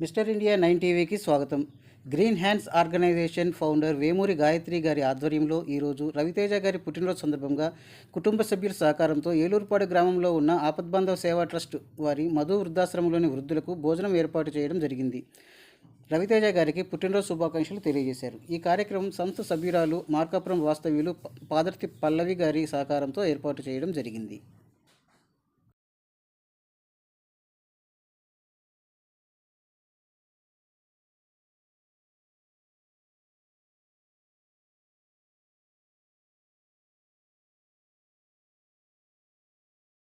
Mister India 9 టీవీకి స్వాగతం. Green hands organisation founder Vemuri Gayatri గారి ఆధ్వర్యంలో ఈరోజు రవితేజ గారి పుట్టినరోజు సందర్భంగా కుటుంబ సభ్యుల సహకారంతో ఏలూరుపాడు గ్రామంలో ఉన్న ఆపద్బాంధవ సేవా ట్రస్ట్ వారి మధు వృద్ధాశ్రమంలోని వృద్ధులకు భోజనం ఏర్పాటు చేయడం జరిగింది. రవితేజ గారికి పుట్టినరోజు శుభాకాంక్షలు తెలియజేశారు. ఈ కార్యక్రమం సంస్థ సభ్యురాలు మార్కాపురం వాస్తవ్యులు పాదర్తి పల్లవి గారి సహకారంతో ఏర్పాటు చేయడం జరిగింది.